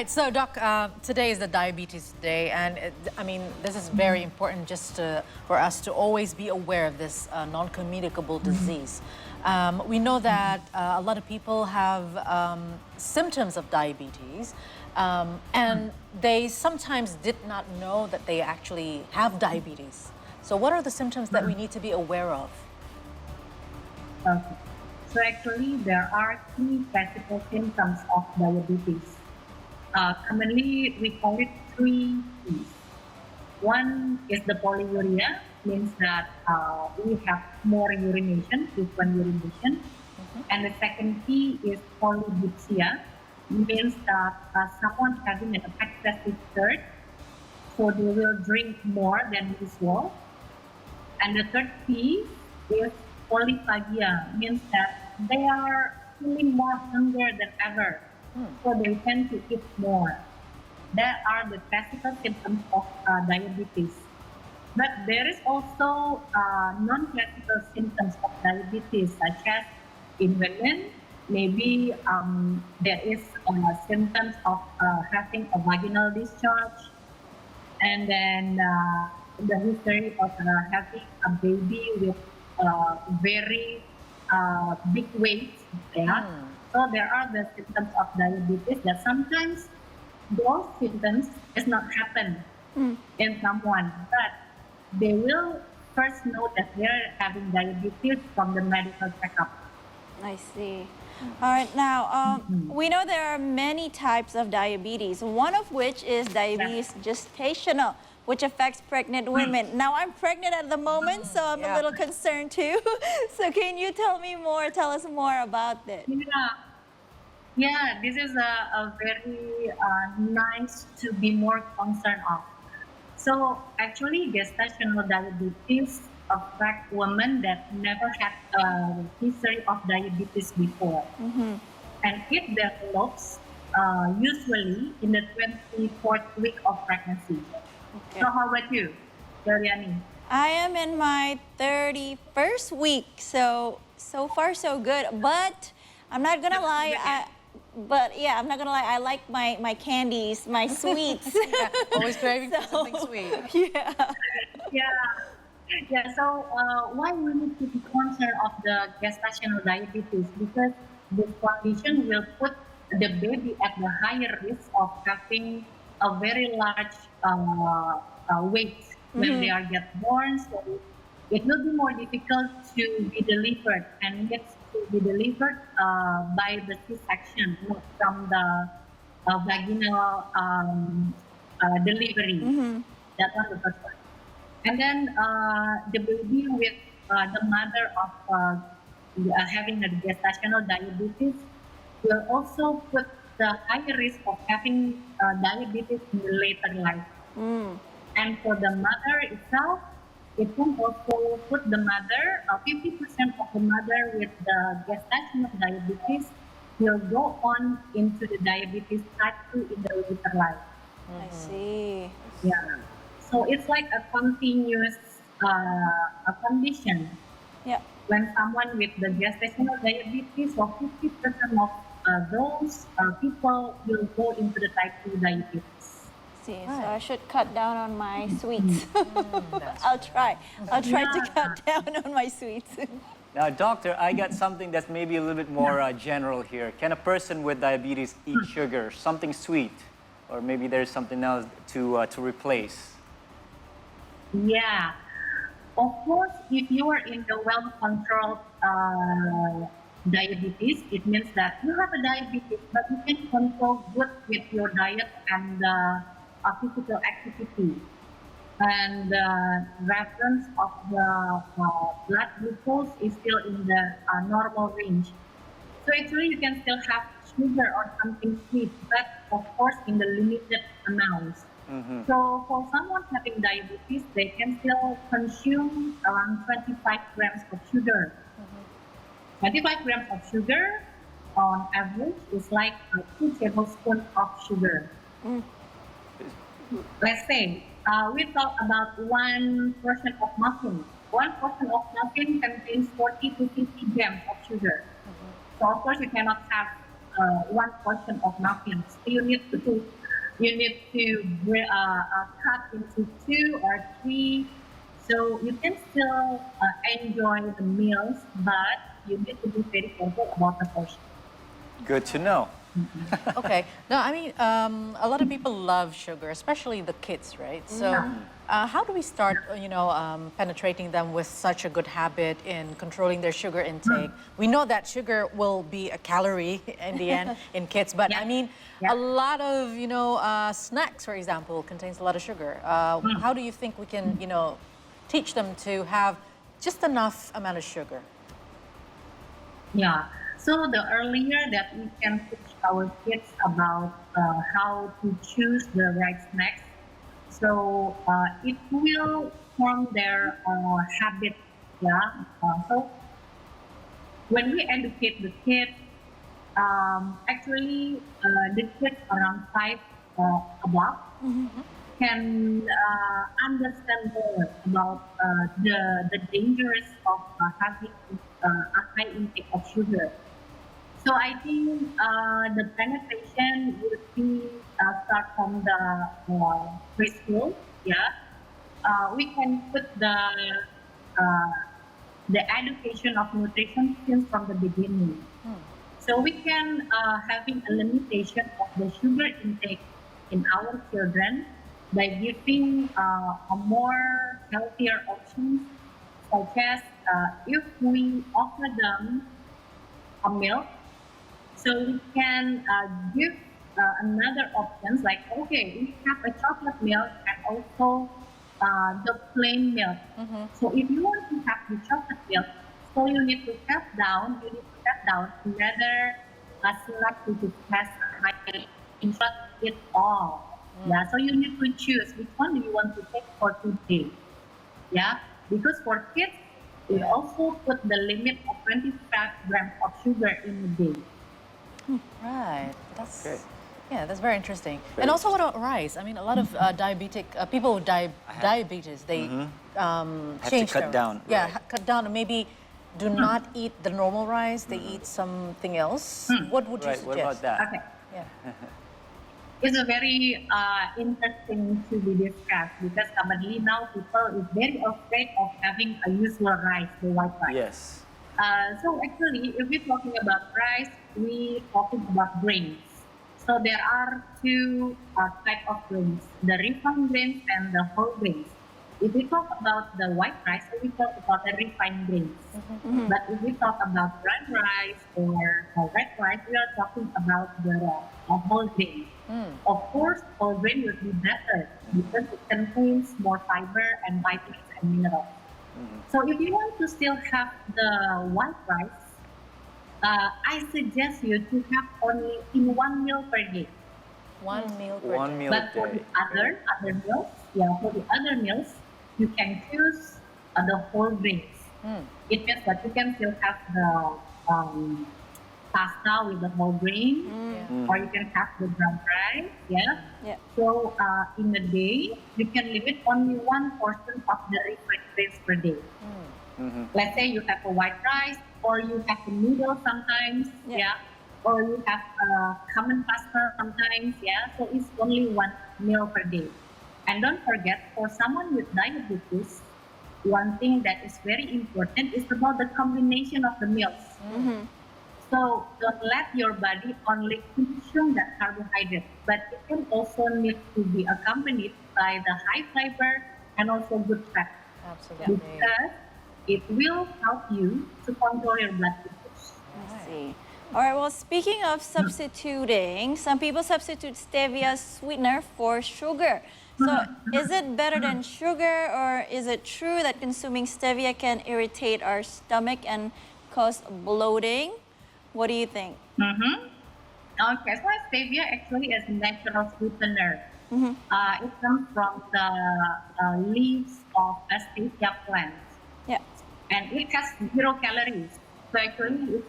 Right, so, Doc, today is the Diabetes Day, and I mean, this is very important just for us to always be aware of this non-communicable disease. We know that a lot of people have symptoms of diabetes, and they sometimes did not know that they actually have diabetes. So what are the symptoms that we need to be aware of? Okay. So actually, there are three classical symptoms of diabetes. Commonly, we call it three P's. One is the polyuria, means that we have more urination, frequent urination. And the second P is polydipsia, means that someone having an excessive thirst, so they will drink more than usual. And the third P is polyphagia, means that they are feeling more hunger than ever. So they tend to eat more. That are the classical symptoms of diabetes. But there is also non-classical symptoms of diabetes, such as in women, maybe there is symptoms of having a vaginal discharge, and then the history of having a baby with very big weight. Yeah. So there are the symptoms of diabetes that sometimes those symptoms does not happen in someone, but they will first know that they're having diabetes from the medical checkup. I see. All right, now we know there are many types of diabetes, one of which is diabetes gestational, which affects pregnant women. Now, I'm pregnant at the moment, so I'm a little concerned too. So can you tell us more about this? Yeah, this is a very nice to be more concerned of. So actually, gestational diabetes affect women that never had a history of diabetes before. And it develops usually in the 24th week of pregnancy. Okay. So how about you, Doriani? I am in my 31st week, so far so good. But I'm not gonna lie, I'm not gonna lie, I like my candies, my sweets. Always craving for something sweet. Yeah. So why we need to be concerned of the gestational diabetes? Because this condition will put the baby at the higher risk of having a very large weight when they are get born. So it will be more difficult to be delivered, and needs to be delivered by the C-section, not from the vaginal delivery. That was the first one. And then the baby with the mother of having a gestational diabetes will also put the higher risk of having diabetes in the later life. And for the mother itself, it can also put the mother, 50% of the mother with the gestational diabetes will go on into the diabetes type 2 in the later life. I see. Yeah. So it's like a continuous condition. Yeah. When someone with the gestational diabetes, so 50% of those people will go into the type 2 diabetes. See, so I should cut down on my sweets. I'll try to cut down on my sweets. Now, doctor, I got something that's maybe a little bit more general here. Can a person with diabetes eat sugar, something sweet? Or maybe there's something else to replace? Yeah. Of course, if you are in the well-controlled diabetes, it means that you have a diabetes, but you can control good with your diet and physical activity. And the reference of the blood glucose is still in the normal range. So actually, you can still have sugar or something sweet, but of course in the limited amounts. So for someone having diabetes, they can still consume around 25 grams of sugar. 25 grams of sugar on average is like 2 tablespoons of sugar. Let's say we talk about one portion of muffin. One portion of muffin contains 40 to 50 grams of sugar. So of course you cannot have one portion of muffins. So you need to cut into two or three, so you can still enjoy the meals, but you need to be very careful about the portion. Good to know. Okay. No, I mean, a lot of people love sugar, especially the kids, right? So, how do we start, penetrating them with such a good habit in controlling their sugar intake? We know that sugar will be a calorie in the end in kids, but Yeah. I mean, Yeah. a lot of, snacks, for example, contains a lot of sugar. How do you think we can, teach them to have just enough amount of sugar? Yeah. So the earlier that we can teach our kids about how to choose the right snacks, so it will form their habit. Yeah. So when we educate the kids, actually the kids around five above can understand more about the dangers of having a high intake of sugar. So I think the penetration would be start from the preschool. Yeah, we can put uh, the education of nutrition since from the beginning. So we can having a limitation of the sugar intake in our children by giving a more healthier options, such as if we offer them a milk, so we can give another options like, okay, we have a chocolate milk and also the plain milk. So if you want to have the chocolate milk, so you need to cut down another syrup which has a high in it all. Yeah, so you need to choose which one do you want to take for today. Yeah, because for kids, we also put the limit of 25 grams of sugar in a day. Right. That's Okay. yeah, that's very interesting. Very And also, what about rice? I mean, a lot of diabetic people with diabetes, they Have to change cut their down, Yeah, right. cut down and maybe do not eat the normal rice. They eat something else. What would you Right. suggest? What about that? Okay. Yeah. It's a very interesting to be discussed because commonly now people is very afraid of having a usual rice, the white rice. Yes. So actually, if we're talking about rice, we talking about grains. So there are two type of grains: the refined grains and the whole grains. If we talk about the white rice, we talk about the refined grains. But if we talk about brown rice or red rice, we are talking about the whole grain. Of course, whole grain would be better because it contains more fiber and vitamins and minerals. So if you want to still have the white rice, I suggest you to have only in one meal per day. One meal per One day. meal But a for the day. other meals, for the other meals, you can choose the whole grains. It means that you can still have the pasta with the whole grain, or you can have the brown rice. Yeah. Yeah. So in a day, you can limit only one portion of the refined grains per day. Let's say you have a white rice, or you have a noodle sometimes, Yeah. or you have a common pasta sometimes, So it's only one meal per day. And don't forget, for someone with diabetes, one thing that is very important is about the combination of the meals. So don't let your body only consume that carbohydrate, but it can also need to be accompanied by the high fiber and also good fat, Absolutely. because it will help you to control your blood glucose. I see. All right, well, speaking of substituting, some people substitute stevia sweetener for sugar. So is it better than sugar, or is it true that consuming stevia can irritate our stomach and cause bloating? What do you think? Okay, so stevia actually is a natural sweetener. It comes from the leaves of a stevia plant, Yeah. and it has 0 calories. So actually, it's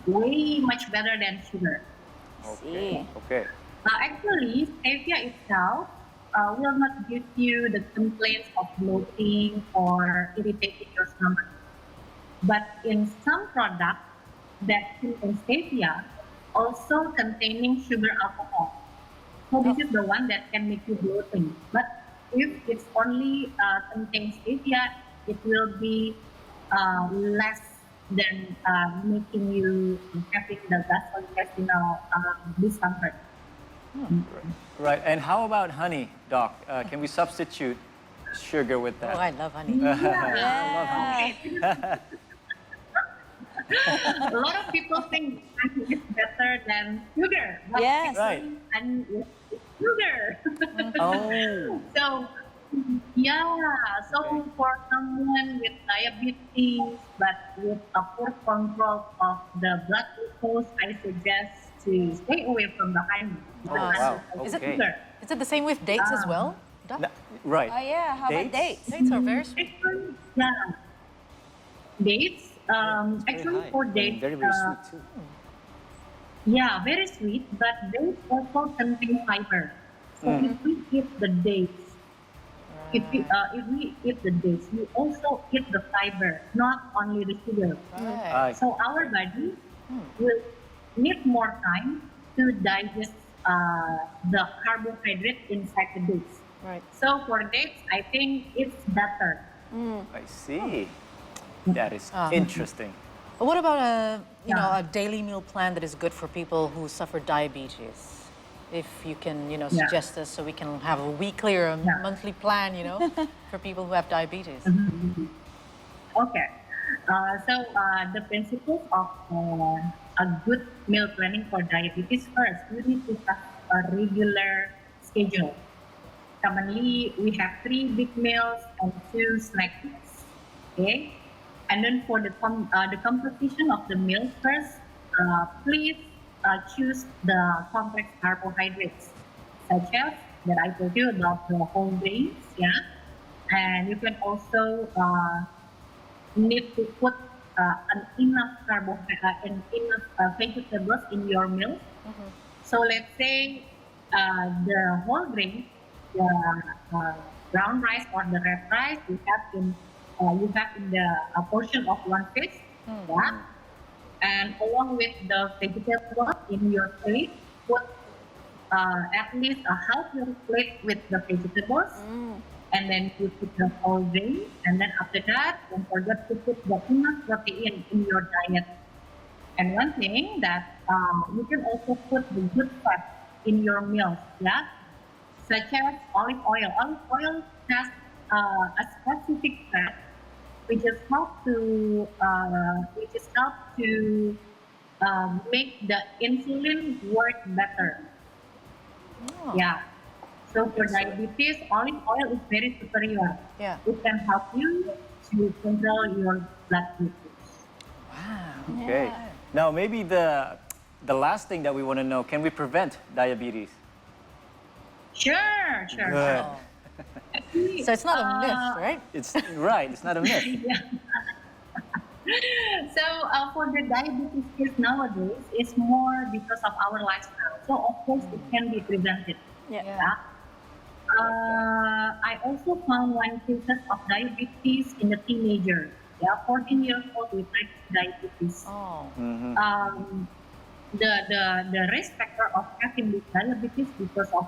way much better than sugar. See. Okay. Actually, stevia itself will not give you the complaints of bloating or irritating your stomach. But in some products that contain stevia, also containing sugar alcohol. So this is the one that can make you bloating. But if it's only contains stevia, it will be less than making you having the gastrointestinal discomfort. Right. And how about honey, Doc? Can we substitute sugar with Oh, that? I love honey. Yeah. A lot of people think honey is better than sugar. But Yes. actually, honey is sugar. Oh. So, yeah, so for someone with diabetes but with a poor control of the blood glucose, I suggest to stay away from the honey. Oh, wow. Is it- Okay. Sugar. Is it the same with dates as well? Doc? Right. Oh yeah, how about dates? Dates are very sweet. Actually, yeah. Dates, actually high. for And dates, very, very sweet too. yeah, very sweet, but dates also contain fiber. So if we eat the dates, if we eat the dates, we also eat the fiber, not only the sugar. Right. So our body will need more time to digest the carbohydrate inside the dates. Right. So for dates, I think it's better. I see. That is interesting. What about a Yeah. daily meal plan that is good for people who suffer diabetes? If you can, suggest this so we can have a weekly or a Yeah. monthly plan, for people who have diabetes. Okay. The principles of a good meal planning for diabetes, first, you need to have a regular schedule. Commonly, we have 3 big meals and 2 snack meals. Okay? And then for the composition of the meals first, please choose the complex carbohydrates, such as that I told you about the whole grains, yeah. And you can also need to put enough carbohydrate and enough vegetables in your meals. So let's say the whole grain, the brown rice or the red rice, you have in the a portion of 1/5, yeah. And along with the vegetables in your plate, put at least a half your plate with the vegetables, and then you put the whole grain, and then after that, don't forget to put the enough protein in your diet. And one thing that you can also put the good fat in your meals, yeah, such as olive oil. Olive oil has a specific fat which is help to make the insulin work better. Oh. Yeah. So for diabetes, olive oil is very superior. Yeah. It can help you to control your blood glucose. Wow. Okay. Now, maybe the last thing that we want to know, can we prevent diabetes? Sure. Good. Actually, So it's not a myth, right? It's right. It's not a myth. Yeah. So for the diabetes case nowadays, it's more because of our lifestyle. So of course it can be prevented. Yeah. Yeah. I also found one cases of diabetes in a teenager. Yeah, 14 years old with diabetes. Oh. The risk factor of having this diabetes because of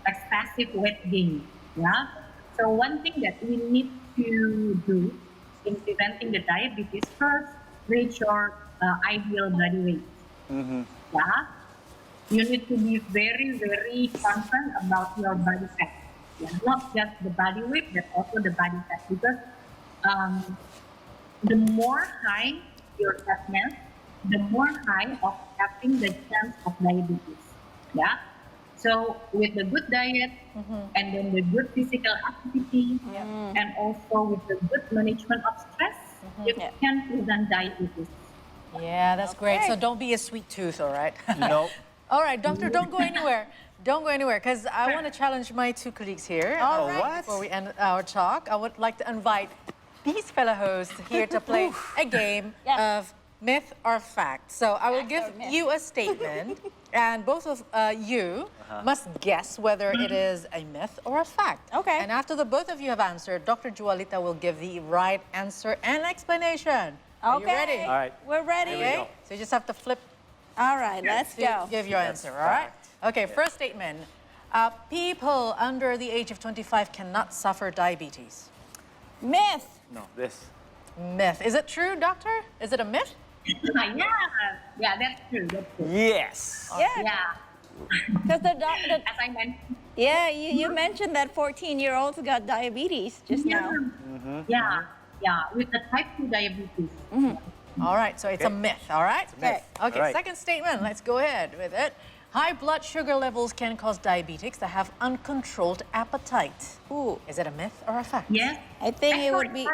excessive weight gain. Yeah. So one thing that we need to do in preventing the diabetes, first, reach your ideal body weight. Yeah. You need to be very, very concerned about your body fat. Yeah. Not just the body weight, but also the body fat, because the more high your fatness, the more high of having the chance of diabetes. Yeah. So with the good diet and then the good physical activity and also with the good management of stress, you can prevent diabetes. Yeah, that's great. Okay. So don't be a sweet tooth, all right? Nope. All right, doctor, don't go anywhere. Don't go anywhere, because I want to challenge my 2 colleagues here. All right. What? Before we end our talk, I would like to invite these fellow hosts here to play a game Yes. of myth or fact. So I will Fact give or myth? you a statement, and both of you must guess whether it is a myth or a fact. Okay. And after the both of you have answered, Dr. Juwalita will give the right answer and explanation. Are you ready? All right. We're ready. Here we Okay, go. so you just have to flip All right, let's to go. give your answer, all right? Okay, first statement. People under the age of 25 cannot suffer diabetes. Myth. No, this. Myth. Is it true, doctor? Is it a myth? Yeah, that's true. That's true. Yes. Yeah, Yeah, because the doctor. as I mentioned. Yeah, you mentioned that 14-year-olds got diabetes just now. Yeah, with the type 2 diabetes. All right, so it's a myth, all right? Okay. Okay, All right. second statement. Let's go ahead with it. High blood sugar levels can cause diabetics that have uncontrolled appetite. Ooh, Is it a myth or a fact? Yes. I think it would be.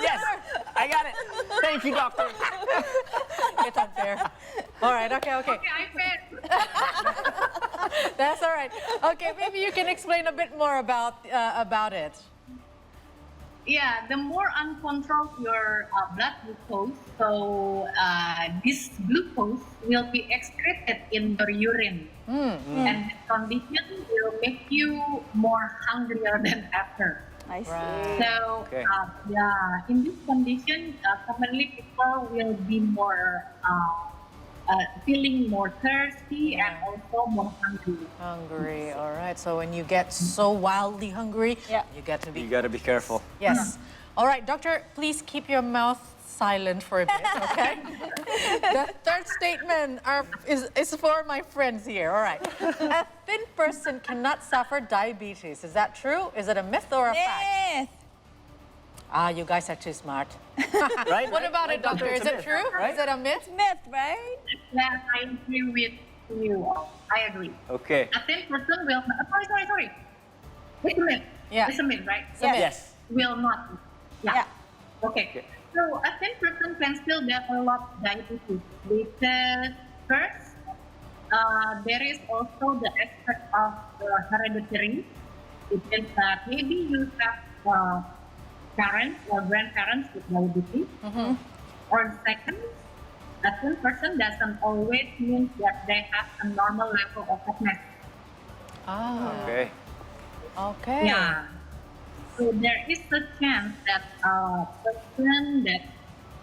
Yes, I got it. Thank you, doctor. It's unfair. All right, okay. Okay, I bet. That's all right. Okay, maybe you can explain a bit more about it. Yeah, the more uncontrolled your blood glucose, so this glucose will be excreted in your urine. And this condition will make you more hungrier than ever. I see. Right. So, Okay. in this condition, commonly people will be more feeling more thirsty and also more hungry. Hungry, all right. So when you get so wildly hungry, Yeah. you get to be... You gotta be careful. Yes. All right, doctor, please keep your mouth silent for a bit, okay? The third statement is for my friends here. All right. A thin person cannot suffer diabetes. Is that true? Is it a myth or a fact? Myth. Ah, you guys are too smart. Right? What about it, doctor? It's Is a it myth, true? right? Is it a myth? It's myth, right? Yeah, I agree with you. I agree. Okay. A thin person will. Sorry. It's a myth. Yeah. It's a myth, right? a myth. Yes. Will not. Yeah. Okay. So a thin person can still develop diabetes because first, there is also the aspect of hereditary. It is that maybe you have parents or grandparents with diabetes. Or second, a thin person doesn't always mean that they have a normal level of fitness. Ah, Okay. okay. Yeah. So there is a chance that a person that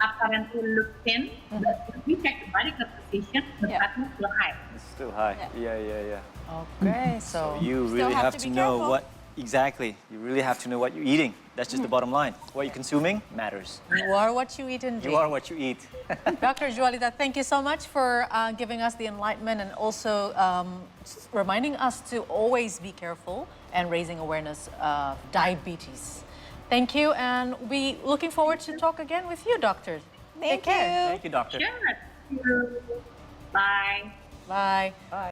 apparently looks thin, but if we check the body composition, the Yeah. fat is still high. It's still high. Yeah. Okay, so... You Still really have have to to be know careful. what exactly. You really have to know what you're eating. That's just the bottom line. What you're consuming matters. You are what you eat indeed. You are what you eat. Dr. Juwalita, thank you so much for giving us the enlightenment and also reminding us to always be careful and raising awareness of diabetes. Thank you, and we looking forward to talk again with you, doctor. Thank Take care. you. Thank you, doctor. Sure. Bye. Bye. Bye.